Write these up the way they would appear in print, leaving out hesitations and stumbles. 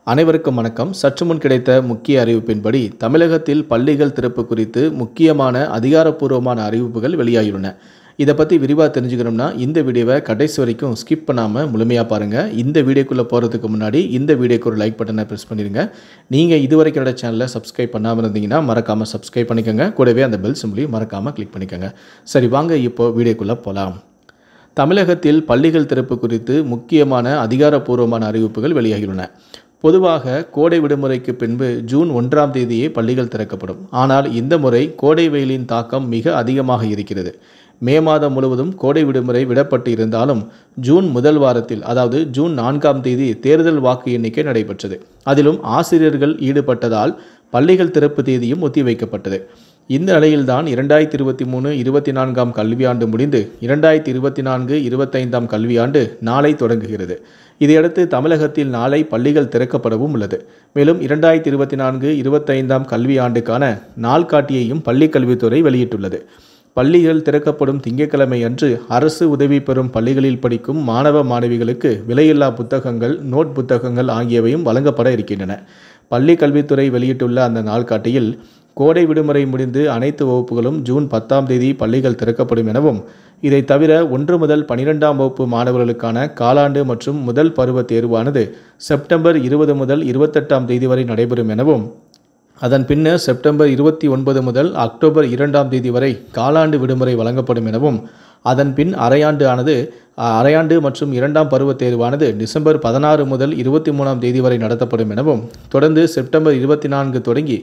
அனைவருக்கும் வணக்கம். சற்று முன் கிடைத்த முக்கிய அறிவிப்பின்படி தமிழகத்தில் பள்ளிகள் திறப்பு குறித்து முக்கியமான அதிகாரப்பூர்வமான அறிவிப்புகள் வெளியாகியுள்ளன. இதை பற்றி விரிவாக தெரிஞ்சுக்கணும்னா இந்த வீடியோவை கடைசி வரைக்கும் ஸ்கிப் பண்ணாமல் முழுமையாக பாருங்கள். இந்த வீடியோக்குள்ளே போகிறதுக்கு முன்னாடி இந்த வீடியோக்கு ஒரு லைக் பட்டனை ப்ரெஸ் பண்ணிடுங்க. நீங்கள் இதுவரைக்கும் என்னோட சேனலை சப்ஸ்கிரைப் பண்ணாமல் இருந்தீங்கன்னா மறக்காமல் சப்ஸ்கிரைப் பண்ணிக்கோங்க. கூடவே அந்த பெல் சிம்பிளையும் மறக்காமல் கிளிக் பண்ணிக்கோங்க. சரி, வாங்க இப்போது வீடியோக்குள்ளே போகலாம். தமிழகத்தில் பள்ளிகள் திறப்பு குறித்து முக்கியமான அதிகாரப்பூர்வமான அறிவிப்புகள் வெளியாகியுள்ளன. பொதுவாக கோடை விடுமுறைக்கு பின்பு ஜூன் 1ஆம் தேதியே பள்ளிகள் திறக்கப்படும். ஆனால் இந்த முறை கோடை வெயிலின் தாக்கம் மிக அதிகமாக இருக்கிறது. மே மாதம் முழுவதும் கோடை விடுமுறை விடப்பட்டு இருந்தாலும் ஜூன் முதல் வாரத்தில், அதாவது ஜூன் 4ஆம் தேதி தேர்தல் வாக்கு எண்ணிக்கை நடைபெற்றது. அதிலும் ஆசிரியர்கள் ஈடுபட்டதால் பள்ளிகள் திறப்பு தேதியும் ஒத்திவைக்கப்பட்டது. இந்த நிலையில்தான் 2023-24ஆம் கல்வியாண்டு முடிந்து 2024-25ஆம் கல்வியாண்டு நாளை தொடங்குகிறது. இதையடுத்து தமிழகத்தில் நாளை பள்ளிகள் திறக்கப்படவும் உள்ளது. மேலும் 2024-25ஆம் கல்வியாண்டுக்கான நாள்காட்டியையும் பள்ளிக்கல்வித்துறை வெளியிட்டுள்ளது. பள்ளிகள் திறக்கப்படும் திங்கட்கிழமை அன்று அரசு உதவி பெறும் பள்ளிகளில் படிக்கும் மாணவ மாணவிகளுக்கு விலையில்லா புத்தகங்கள், நோட் புத்தகங்கள் ஆகியவையும் வழங்கப்பட இருக்கின்றன. பள்ளி கல்வித்துறை வெளியிட்டுள்ள அந்த நாள்காட்டியில் கோடை விடுமுறை முடிந்து அனைத்து வகுப்புகளும் ஜூன் 10ஆம் தேதி பள்ளிகள் திறக்கப்படும் எனவும், இதை தவிர 1 முதல் 12ஆம் வகுப்பு மாணவர்களுக்கான காலாண்டு மற்றும் முதல் பருவ தேர்வானது செப்டம்பர் 20 முதல் 28ஆம் தேதி வரை நடைபெறும் எனவும், அதன் பின்னர் செப்டம்பர் 29 முதல் அக்டோபர் 2ஆம் தேதி வரை காலாண்டு விடுமுறை வழங்கப்படும் எனவும், அதன் பின் அரையாண்டு மற்றும் 2ஆம் பருவ தேர்வானது டிசம்பர் 16 முதல் 23ஆம் தேதி வரை நடத்தப்படும் எனவும், தொடர்ந்து செப்டம்பர் 24 தொடங்கி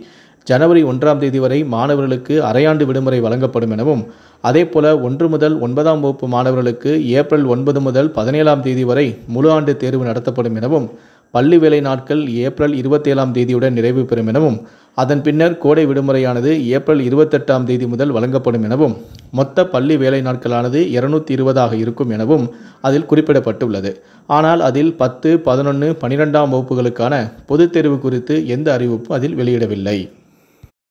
ஜனவரி 1ஆம் தேதி வரை மாணவர்களுக்கு அரையாண்டு விடுமுறை வழங்கப்படும் எனவும், அதேபோல 1 முதல் 9ஆம் வகுப்பு மாணவர்களுக்கு ஏப்ரல் 9 முதல் 17ஆம் தேதி வரை முழு ஆண்டு தேர்வு நடத்தப்படும் எனவும், பள்ளி வேலை நாட்கள் ஏப்ரல் 27ஆம் தேதியுடன் நிறைவு பெறும் எனவும், அதன் பின்னர் கோடை விடுமுறையானது ஏப்ரல் 28ஆம் தேதி முதல் வழங்கப்படும் எனவும், மொத்த பள்ளி வேலை நாட்களானது 220ஆக இருக்கும் எனவும் அதில் குறிப்பிடப்பட்டுள்ளது. ஆனால் அதில் 10, 11, 12ஆம் வகுப்புகளுக்கான பொதுத் தேர்வு குறித்து எந்த அறிவிப்பும் அதில் வெளியிடவில்லை.